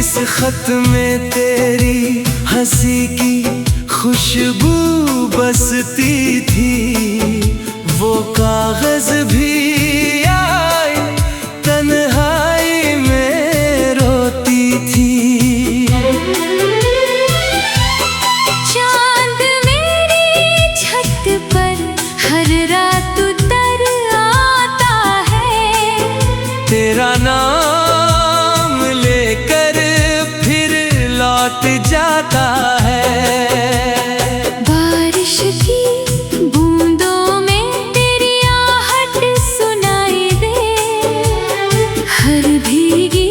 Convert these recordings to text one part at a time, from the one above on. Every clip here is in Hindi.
जिस खत में तेरी हंसी की खुशबू बसती थी, वो कागज भी आए तन्हाई में रोती थी। चांद मेरी छत पर हर रात उतर आता है, तेरा नाम लेकर फिर लौट जाता है। बारिश की बूंदों में तेरी आहट सुनाई दे, हर भीगी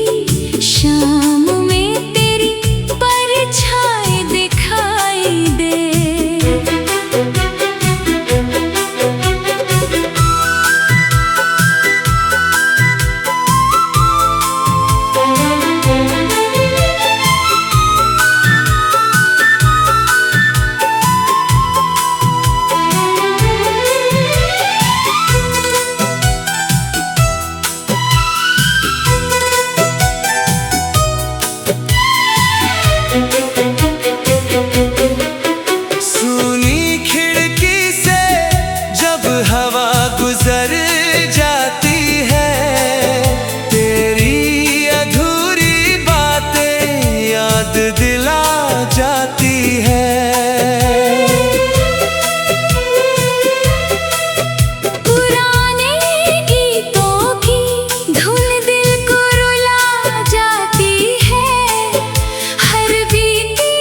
शाम में तेरी परछाई दिखाई दे। सुनी खिड़की से जब हवा गुजर जाती है, तेरी अधूरी बातें याद दिला जाती है। पुराने गीतों की धुन दिल को रुला जाती है, हर बीती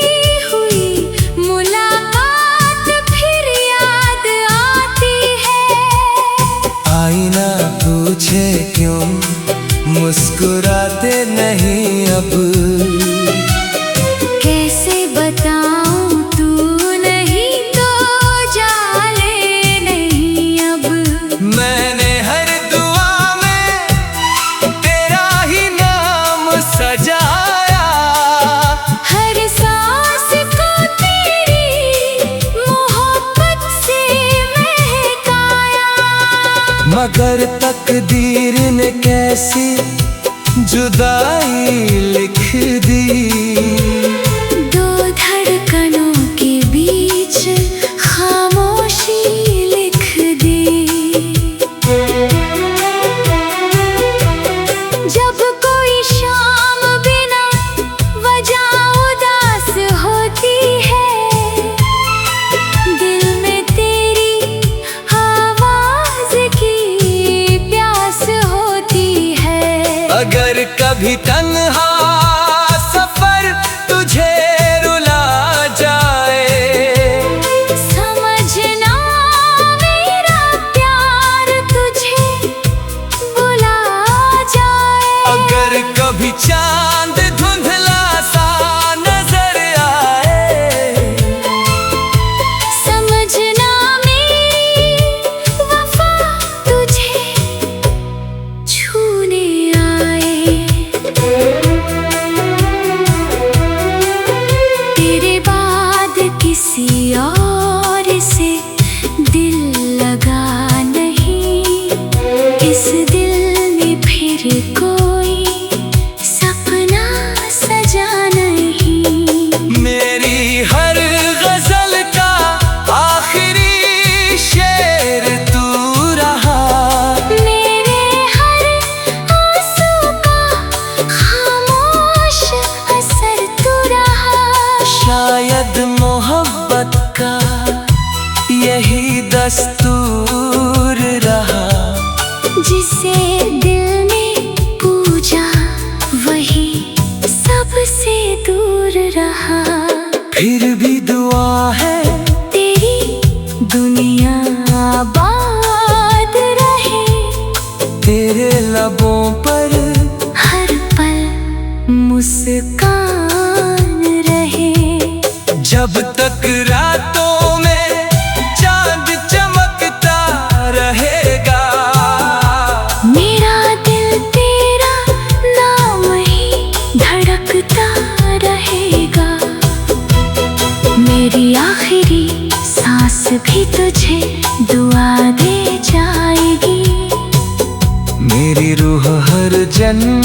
हुई मुलाकात फिर याद आती है। आईना पूछे क्यों मुस्कुराते नहीं अब, कैसे बताऊं तू नहीं तो जाने नहीं अब। मैंने हर दुआ में तेरा ही नाम सजाया, हर सांस को तेरी मोहब्बत से महकाया। मगर तकदीर ने कैसी जुदाई लिख दी, दो धड़कनों के बीच खामोशी लिख दी। जब कोई शाम बिना वजह उदास होती है, दिल में तेरी आवाज की प्यास होती है। अगर कभी तन्हा सफर तुझे रुला जाए, समझना मेरा प्यार तुझे बुला जाए। अगर कभी चांद धुंधला सा नजर आए, समझना मेरी वफा तुझे छूने आए। तेरे बाद किसी और से दिल लगा नहीं, इस दिल में फिर कोई सपना सजा नहीं। मेरी हर गजल का आखिरी शेर तू रहा, मेरे हर आंसू का खामोश असर तू रहा। शायद मोहब्बत का यही दस्तूर रहा, जिसे दिल ने पूजा वही सबसे दूर रहा। फिर भी दुआ है तेरी दुनिया आबाद रहे, तेरे लबों पर हर पल मुस्कान रहे। जब तक रातों में चांद चमकता रहेगा, मेरा दिल तेरा नाम ही धड़कता रहेगा। मेरी आखिरी सांस भी तुझे दुआ दे जाएगी। मेरी रूह हर जन्म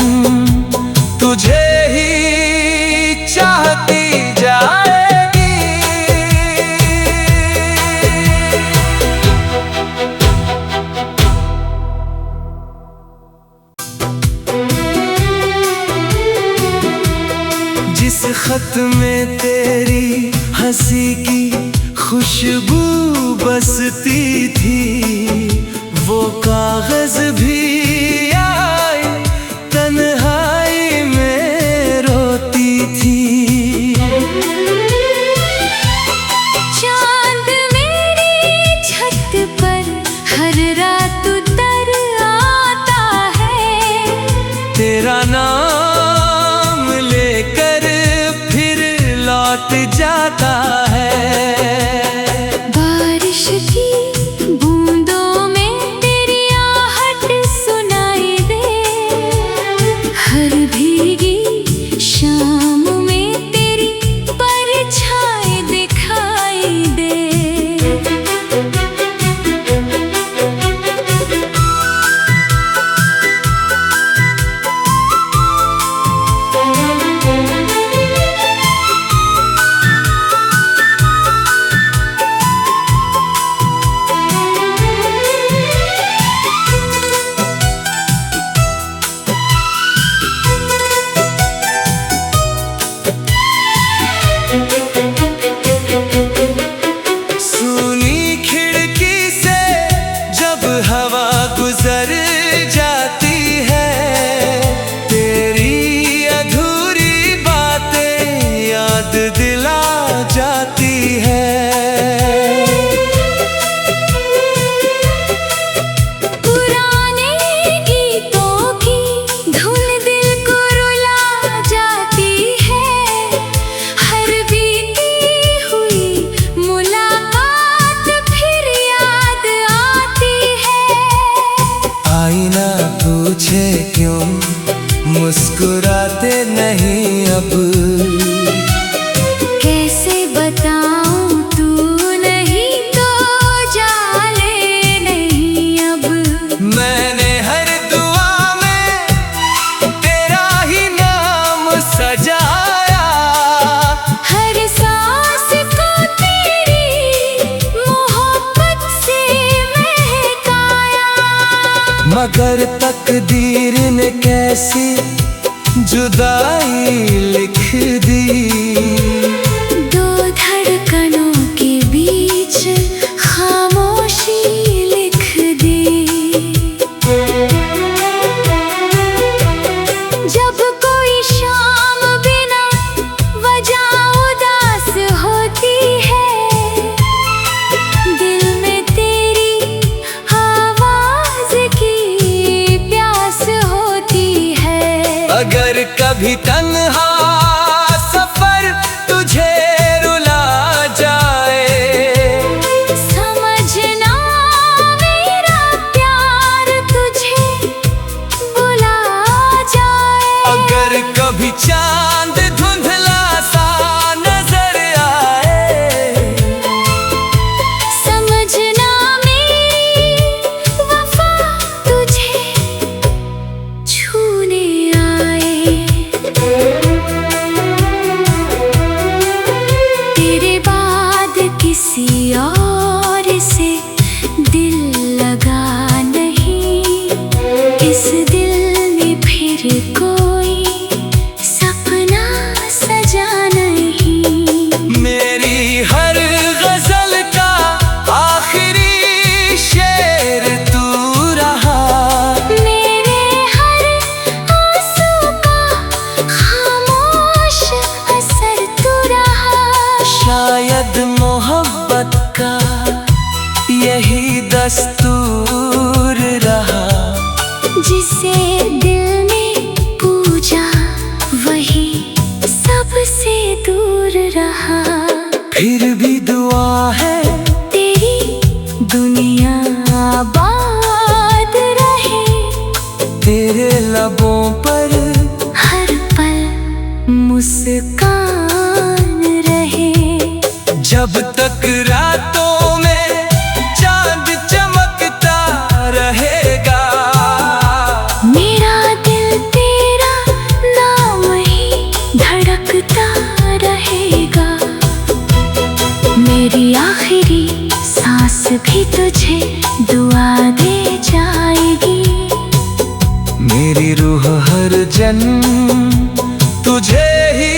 तुझे ही चाहती जाएगी। जिस खत में तेरी हंसी की खुशबू बसती थी, वो कागज भी आई तन्हाई में रोती थी। चांद मेरी छत पर हर रात उतर आता है, तेरा नाम लेकर फिर लौट जाता है। बारिश की बूंदों में तेरी आहट सुनाई दे, हर भीगी शाम में तेरी परछाई दिखाई दे। सुनी खिड़की से जब हवा गुजर जाती है, तेरी अधूरी बातें याद दिला जाती है। पुराने गीतों की धुन दिल को रुला जाती है, हर बीती हुई मुलाकात फिर याद आती है। आईना पूछे क्यों मुस्कुराते नहीं अब, कैसे बताऊं तू नहीं तो जाने नहीं अब। मैंने हर दुआ में तेरा ही नाम सजाया, हर सांस को तेरी मोहब्बत से महकाया। मगर तकदीर ने कैसी जुदाई लिख दी। दो धड़कनों के बीच खामोशी लिख दी। जब कोई शाम बिना वजह उदास होती है, दिल में तेरी आवाज की प्यास होती है। अगर कभी तन्हा सफर तुझे रुला जाए, समझना मेरा प्यार तुझे बुला जाए। अगर कभी चांद धुंधला सा नजर आए, समझना मेरी वफा तुझे छूने आए। तेरे बाद किसी और से दिल लगा नहीं, इस दिल में फिर कोई सपना सजा नहीं। मेरी हर गजल का आखिरी शेर तू रहा, मेरे हर आंसू का खामोश असर तू रहा। शायद मोहब्बत का यही दस्तूर रहा, जिसे दिल ने पूजा वही सबसे दूर रहा। फिर भी दुआ है तेरी दुनिया आबाद रहे, तेरे लबों पर हर पल मुस्कान रहे। जब तक रातों में चांद चमकता रहेगा, मेरा दिल तेरा नाम भी तुझे दुआ दे जाएगी। मेरी रूह हर जन्म तुझे ही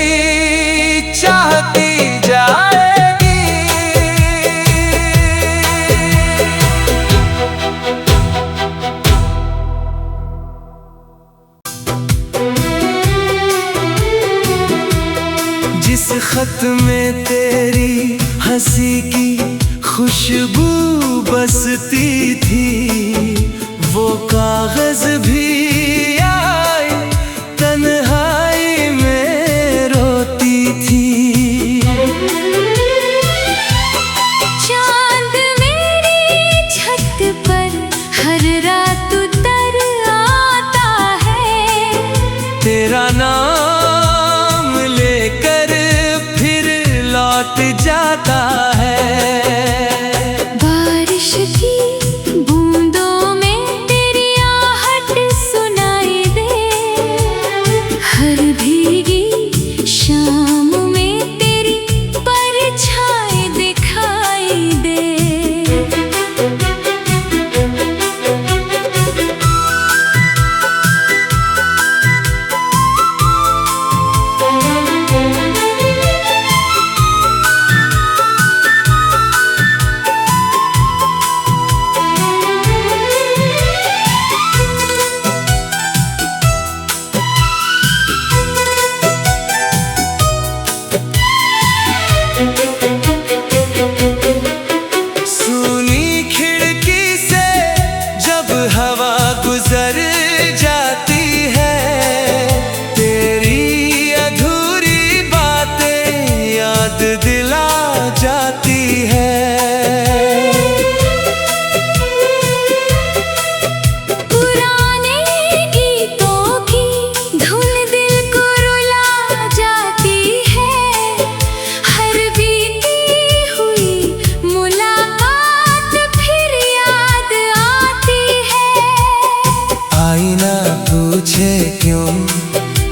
चाहती जाएगी। जिस खत में तेरी हंसी की खुशबू बसती थी, वो कागज भी आए तन्हाई में रोती थी। चांद मेरी छत पर हर रात उतर आता है, तेरा नाम लेकर फिर लौट जाता है। बारिश की बूंदों में तेरी आहट सुनाई दे, हर भीगी शाम में तेरी परछाई दिखाई दे। सुनी खिड़की से जब हवा गुजर जाती है, तेरी अधूरी बातें याद दिला जाती है। पुराने गीतों की धुन दिल को रुला जाती है, हर बीती हुई मुलाकात फिर याद आती है। आईना पूछे क्यों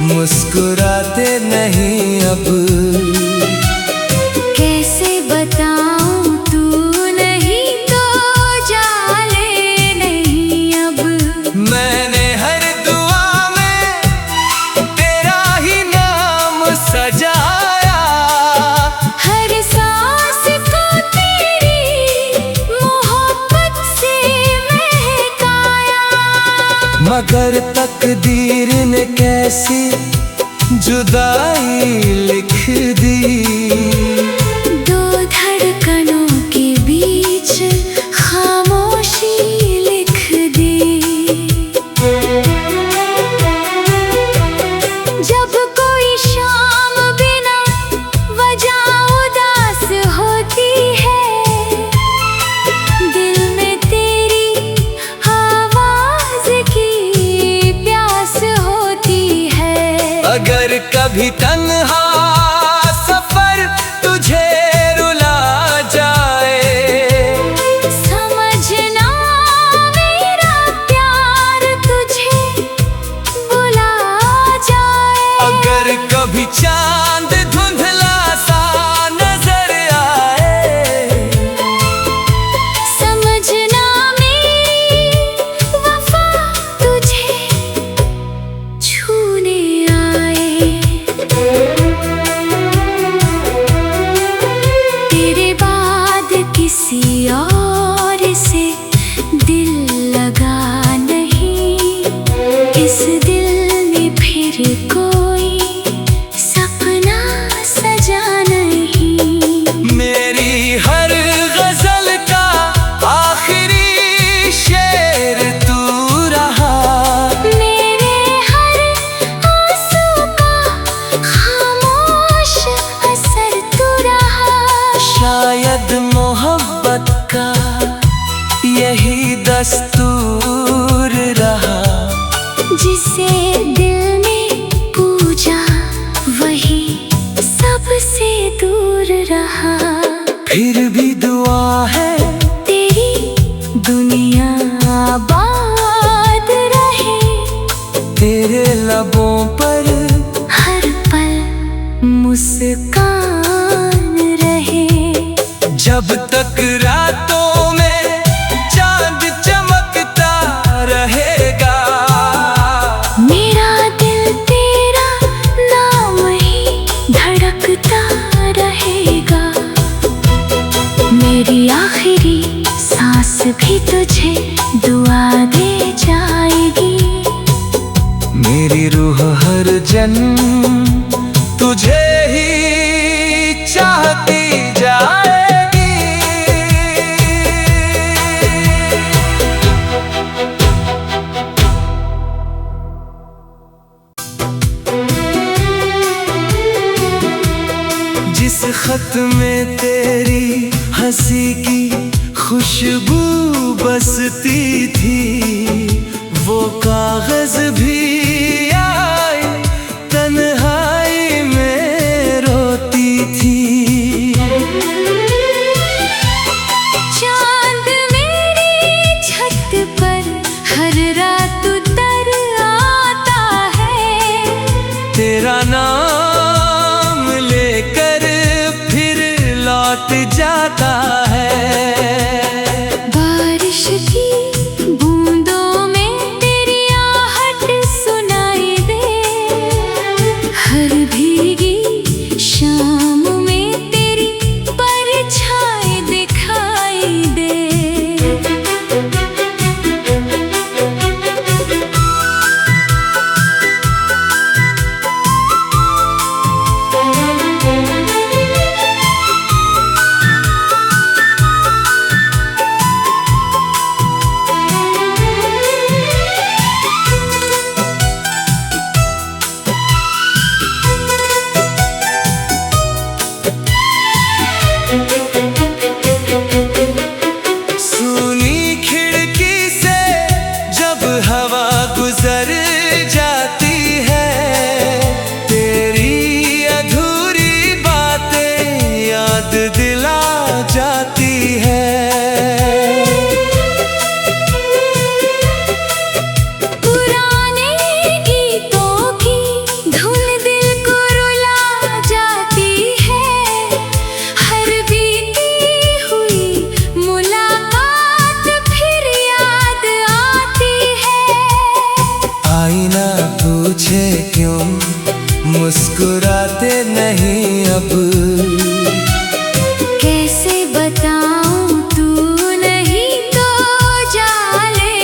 मुस्कुराते नहीं अब, कैसे बताऊं तू नहीं तो जाने नहीं अब। मैंने हर दुआ में तेरा ही नाम सजाया, हर सांस को तेरी मोहब्बत से महकाया। मगर तकदीर ने कैसी जुदाई लिख दी। दो धड़कनों के बीच खामोशी लिख दी। जब कोई शाम बिना वजह उदास होती है, दिल में तेरी आवाज की प्यास होती है। अगर कभी तन्हा सफर तुझे रुला जाए, समझना मेरा प्यार तुझे बुला जाए। अगर कभी चांद धुंधला सा नजर आए, समझना मेरी वफा तुझे छूने आए। तेरे बाद किसी और से दिल लगा नहीं, इस दिल में फिर कोई सपना सजा नहीं। मेरी हर गजल का आखिरी शेर तू रहा, मेरे हर आंसू का खामोश असर तू रहा। शायद मोहब्बत का यही दस्तूर रहा, जिसे दिल ने पूजा वही सबसे दूर रहा। फिर भी दुआ है तेरी दुनिया आबाद रहे, तेरे लबों पर हर पल मुस्कान रहे। जब तक रातों में मेरी रूह हर जन्म तुझे ही चाहती जाएगी। जिस खत में तेरी हंसी की खुशबू बसती थी, वो कागज भी आए तन्हाई में रोती थी। चांद मेरी छत पर हर रात उतर आता है, तेरा नाम लेकर फिर लौट जाता है। बारिश की बूंदों में तेरी आहट सुनाई दे, हर भीगी शाम में तेरी परछाई दिखाई दे। सुनी खिड़की से जब हवा गुजर जाती है, तेरी अधूरी बातें याद दिला जाती है। पुराने गीतों की धुन दिल को रुला जाती है, हर बीती हुई मुलाकात फिर याद आती है। आईना पूछे क्यों मुस्कुराते नहीं अब, कैसे बताऊं तू नहीं तो जाने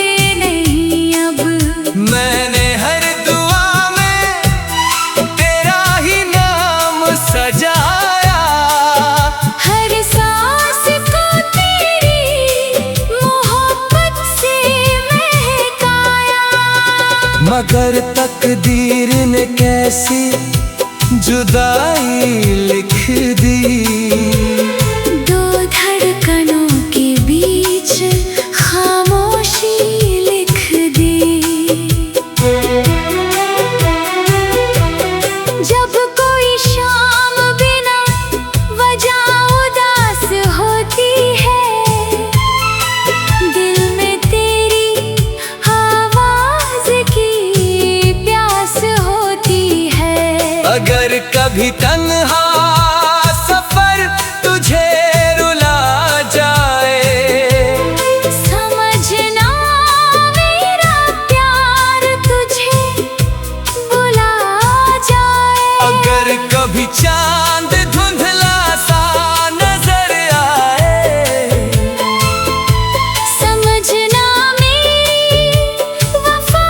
नहीं अब। मैंने हर दुआ में तेरा ही नाम सजाया, हर सांस को तेरी मोहब्बत से महकाया। मगर तकदीर ने कैसी जुदाई लिख दी। दो धड़कनों के बीच खामोशी लिख दी। जब कोई शाम बिना वजह उदास होती है, दिल में तेरी आवाज की प्यास होती है। अगर कभी तन्हा सफर तुझे रुला जाए, समझना मेरा प्यार तुझे बुला जाए। अगर कभी चांद धुंधला सा नजर आए, समझना मेरी वफा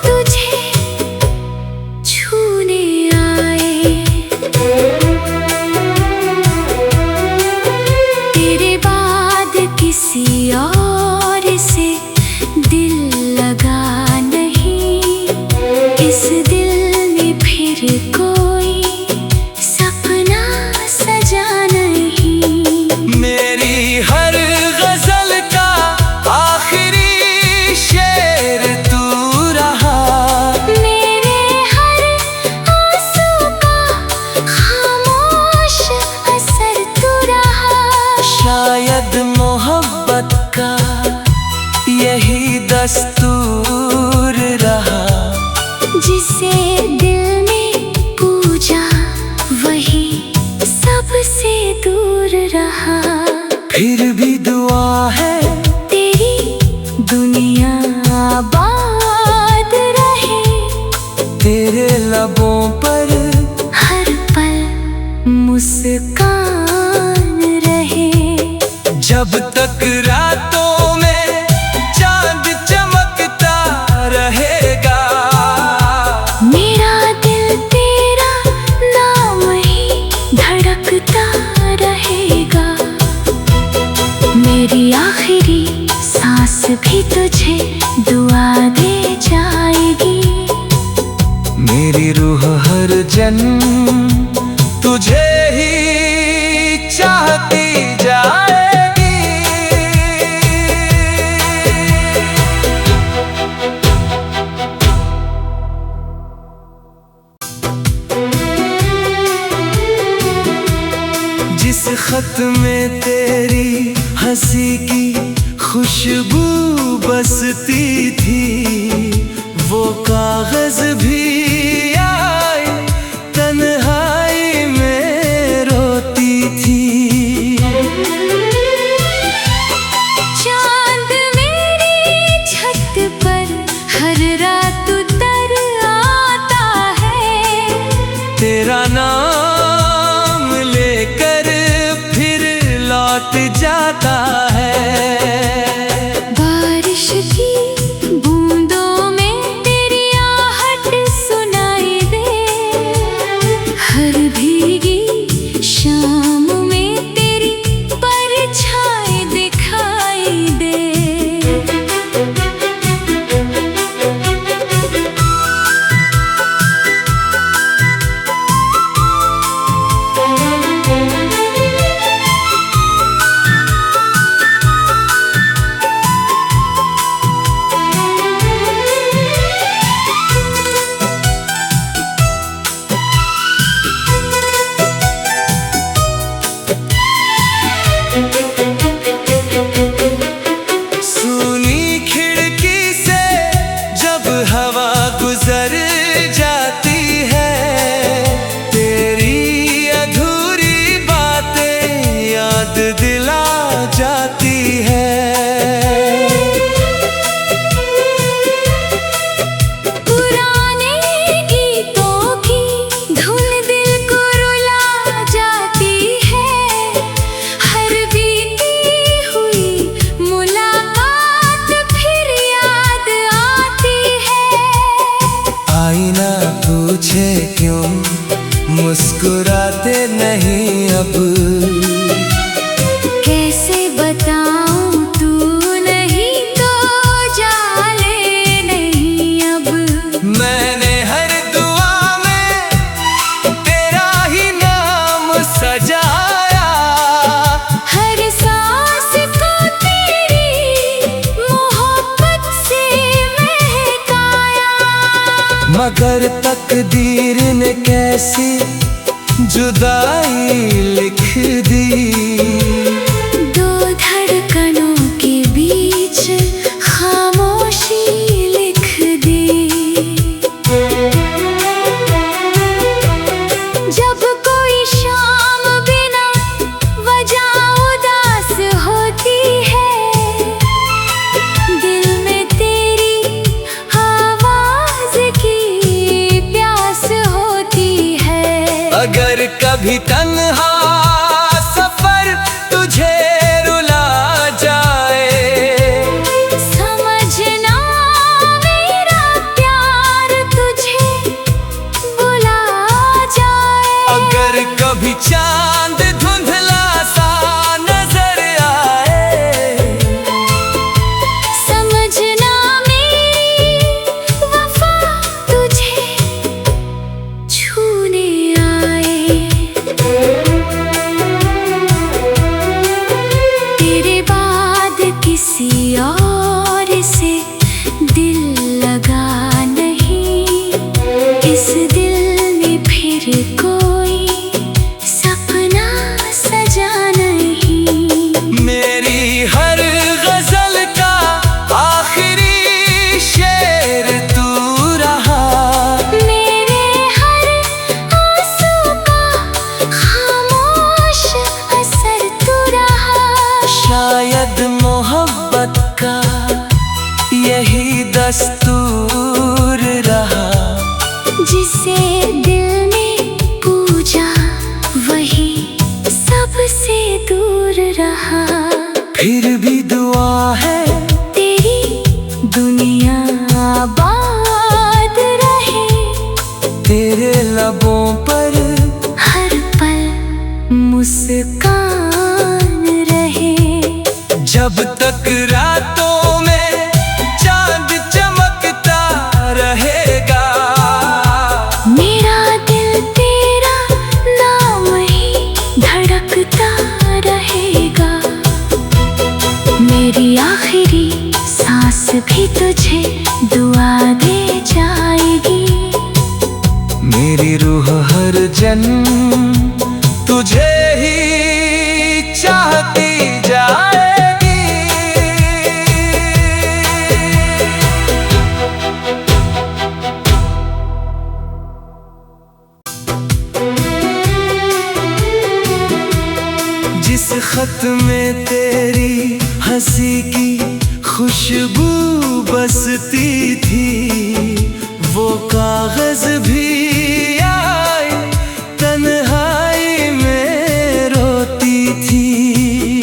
तुझे छूने आए। तेरे बाद किसी और से दिल लगा नहीं, इस दिल में फिर कोई सपना सजा नहीं। मेरी हर गजल का आखिरी शेर तू रहा, मेरे हर आंसू का खामोश असर तू रहा। शायद मोहब्बत का यही दस्तूर रहा, जिसे दिल ने पूजा वही सबसे दूर रहा। फिर भी दुआ है तेरी दुनिया आबाद रहे, तेरे लबों पर हर पल मुस्कान रहे। जब तक रातों में चांद चमकता रहेगा। तुझे दुआ दे जाएगी। मेरी रूह हर जन्म तुझे ही चाहती जाएगी। जिस खत में तेरी हंसी की खुशबू बसती थी, वो कागज भी आए तन्हाई में रोती थी। चांद मेरी छत पर हर रात उतर आता है, तेरा नाम लेकर फिर लौट जाता है। बारिश की बूंदों में तेरी आहट सुनाई दे, हर भीगी शाम में तेरी परछाई दिखाई दे। सुनी खिड़की से जब हवा गुजर जाती है, तेरी अधूरी बातें याद दिला जाती है। पुराने गीतों की धुन दिल को रुला जाती है, हर बीती हुई मुलाकात फिर याद आती है। आईना पूछे क्यों मुस्कुराते नहीं अब, कैसे बताऊं तू नहीं तो जाने नहीं अब। मैंने हर दुआ में तेरा ही नाम सजाया, हर सांस को तेरी मोहब्बत से महकाया। मगर तकदीर ने कैसी जुदाई लिख दी। दो धड़कनों के बीच खामोशी लिख दी। जब कोई शाम बिना वजह उदास होती है, दिल में तेरी आवाज की प्यास होती है। अगर कभी तन्हा सफर तुझे रुला जाए, समझना मेरा प्यार तुझे बुला जाए। अगर कभी चांद धुंधला सा नजर आए, समझना मेरी वफा तुझे छूने आए। तेरे बाद किसी और से दिल लगा नहीं, इस दिल में फिर कोई सपना सजा नहीं। मेरी हर गजल का आखिरी शेर तू रहा, मेरे हर आंसू का खामोश असर तू रहा। शायद मोहब्बत का यही दस्तूर रहा, जिसे दिल ने पूजा वही सबसे दूर रहा। फिर भी दुआ है तेरी दुनिया आबाद रहे, तेरे लबों पर हर पल मुस्कान रहे। जब तक रातों में मेरी रूह हर जन्म तुझे ही चाहती जाएगी। जिस खत में तेरी हंसी की खुशबू बसती थी, वो कागज भी आए तन्हाई में रोती थी।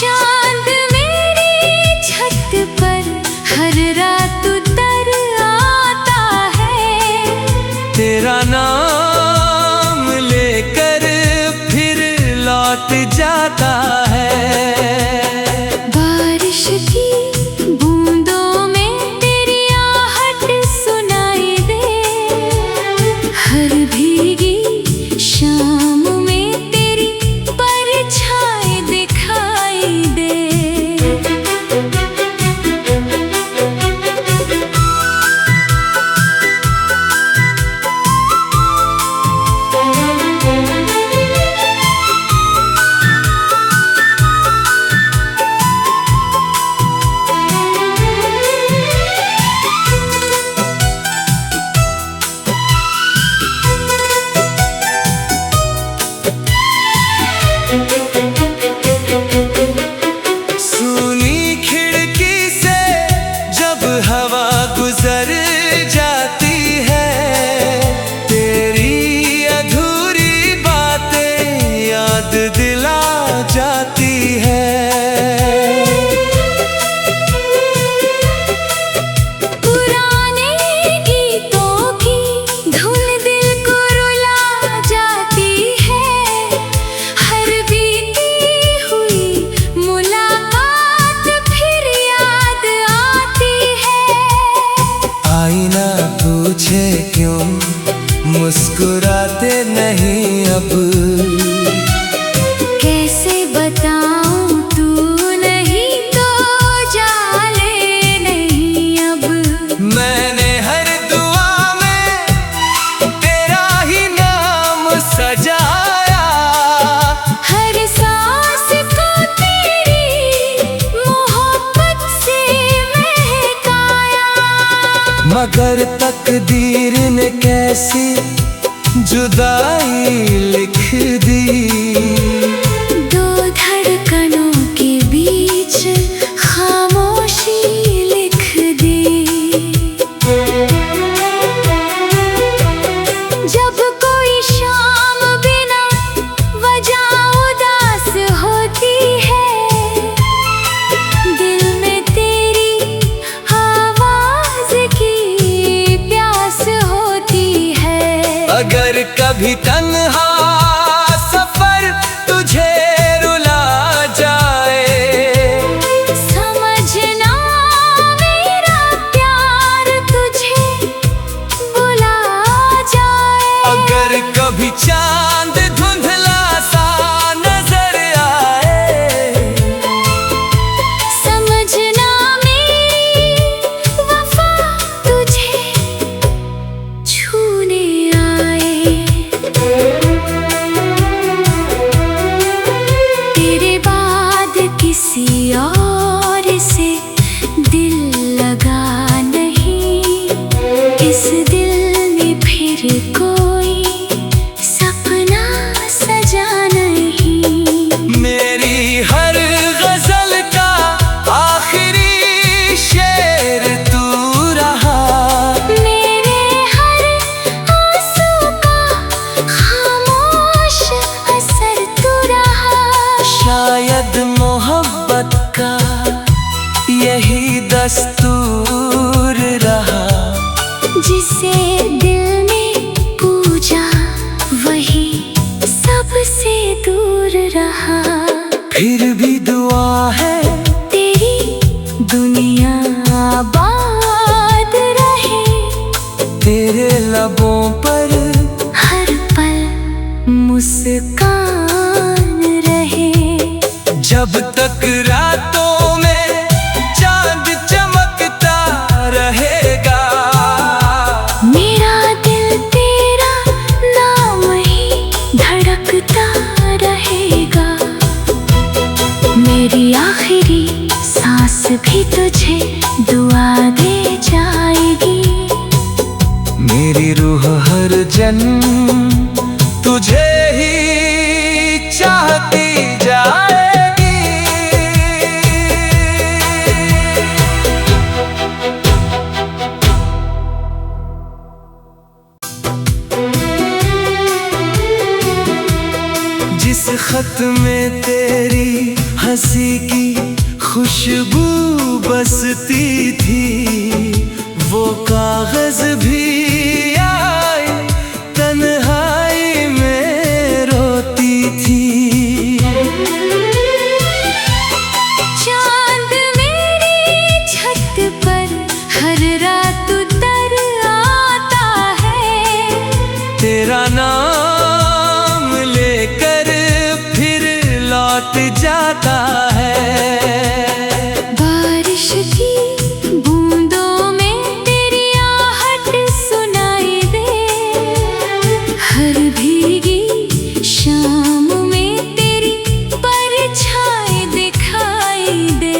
चांद मेरी छत पर हर रात उतर आता है, तेरा नाम लेकर फिर लौट जाता है। बारिश की बूंदों में तेरी आहट सुनाई दे, हर भीगी शाम में तेरी परछाई दिखाई दे। सुनी खिड़की से जब हवा गुजर जाती है, तेरी अधूरी बातें याद दिला जाती है। पुराने गीतों की धुन दिल को रुला जाती है, हर बीती हुई मुलाकात फिर याद आती है। आईना पूछे क्यों मुस्कुराते नहीं अब, कैसे बताऊं तू नहीं तो जाने नहीं अब। मैंने हर दुआ में तेरा ही नाम सजाया, हर सांस को तेरी मोहब्बत से महकाया। मगर तकदीर ने कैसी जुदाई लिख दी। दो धड़कनों के बीच खामोशी लिख दी। जब कोई शाम बिना वजह उदास होती है, दिल में तेरी आवाज की प्यास होती है। अगर कभी तन्हा सफर तुझे रुला जाए, समझना मेरा प्यार तुझे बुला जाए। अगर कभी चांद धुंधला सा नजर आए, समझना मेरी वफा तुझे छूने आए। तेरे बाद किसी और से दिल लगा नहीं, इस दिल में फिर कोई सपना सजा नहीं। मेरी हर गजल का आखिरी शेर तू रहा, मेरे हर आंसू का खामोश असर तू रहा। शायद मोहब्बत का यही दस्तूर रहा, जिसे दिल ने पूजा वही सबसे दूर रहा। फिर भी दुआ है तेरी दुनिया आबाद रहे, तेरे लबों पर हर पल मुस्कान रहे। जब तक रातों में चांद चमकता रहेगा, सजन तुझे ही चाहती जाएगी। जिस खत में तेरी हंसी की खुशबू बसती थी, वो कागज भी आए तन्हाई में रोती थी। चांद मेरी छत पर हर रात उतर आता है, तेरा नाम लेकर फिर लौट जाता है। बारिश की बूंदों में तेरी आहट सुनाई दे, हर भीगी शाम में तेरी परछाई दिखाई दे।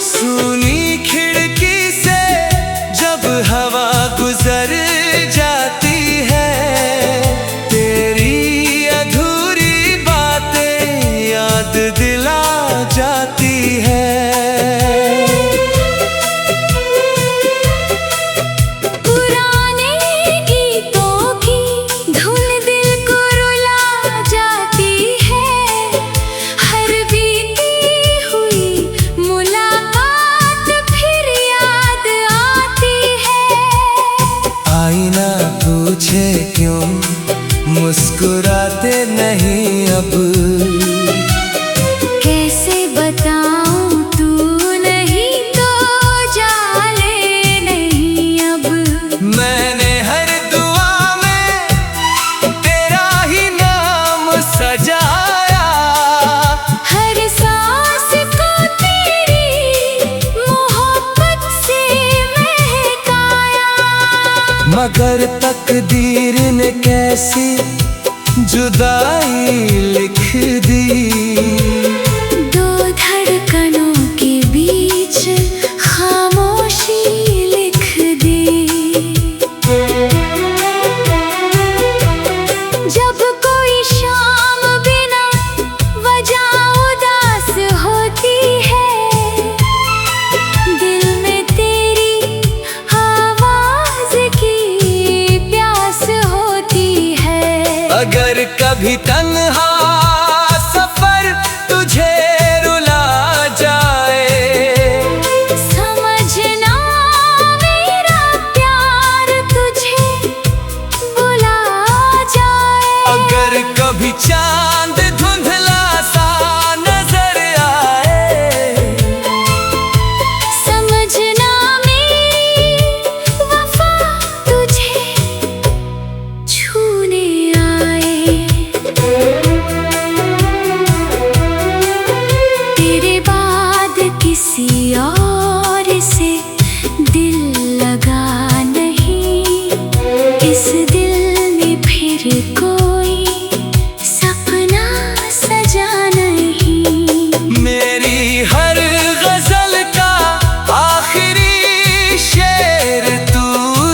सुनी खिड़की से जब हवा गुजर जाती है, तेरी अधूरी बातें याद दिला जाती है। पुराने गीतों की धुन दिल को रुला जाती है, हर बीती हुई मुलाकात फिर याद आती है। आईना पूछे क्यों मुस्कुराते नहीं अब, कैसे बताऊं तू नहीं तो जाने नहीं अब। मैंने हर दुआ में तेरा ही नाम सजाया, हर सांस को तेरी मोहब्बत से महकाया। मगर तकदीर ने कैसी जुदाई लिख दी। दो धड़कनों के बीच खामोशी लिख दी। जब कोई शाम बिना वजह उदास होती है, दिल में तेरी आवाज की प्यास होती है। अगर कभी तन्हा सफर तुझे रुला जाए, समझना मेरा प्यार तुझे बुला जाए। अगर कभी चांद धुंधला सा नजर आए, समझना मेरी वफा तुझे छूने आए। तेरे बाद किसी और से दिल लगा नहीं, इस दिल में फिर कोई सपना सजा नहीं। मेरी हर गजल का आखिरी शेर तू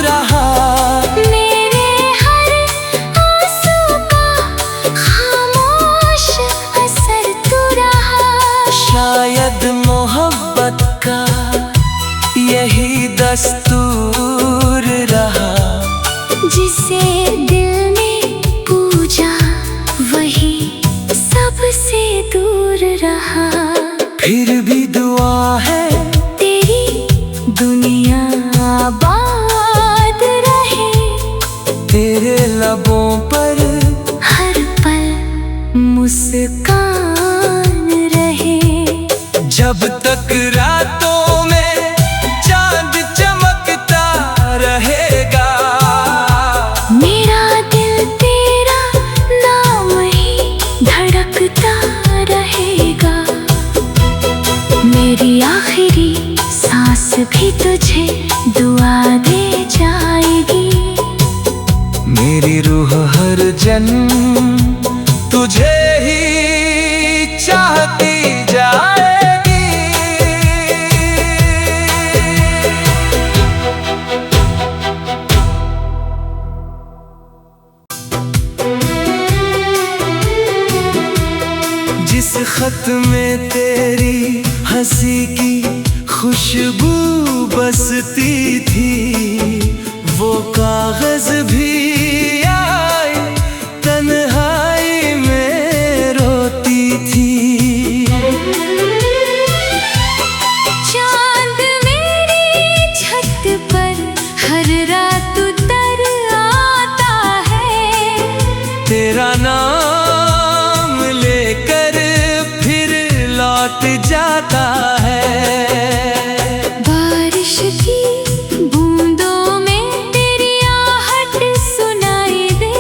रहा, मेरे हर आंसू का खामोश असर तू रहा। शायद मोहब्बत का यही दस्तूर रहा, जिसे दिल ने पूजा वही सबसे दूर रहा। फिर भी दुआ है तेरी दुनिया आबाद रहे, तेरे लबों पर हर पल मुस्कान रहे। जब तक रातों में चांद चमकता रहेगा, मेरा दिल भी तुझे दुआ दे जाएगी। मेरी रूह हर जन्म तुझे ही चाहती जाएगी। जिस खत में तेरी हंसी की खुशबू बसती थी, वो कागज भी आए तन्हाई में रोती थी। चांद मेरी छत पर हर रात उतर आता है। तेरा नाम लेकर फिर लौट जाता है। बारिश की बूंदों में तेरी आहट सुनाई दे।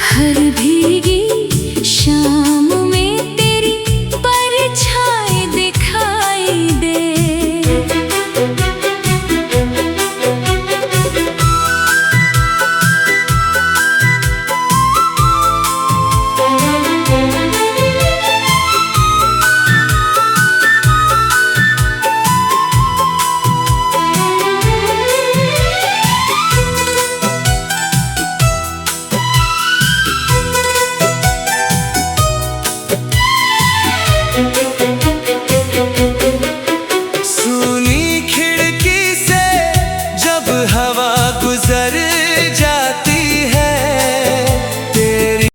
हर भीगी शाम में तेरी परछाई दिखाई दे। सुनी खिड़की से जब हवा गुजर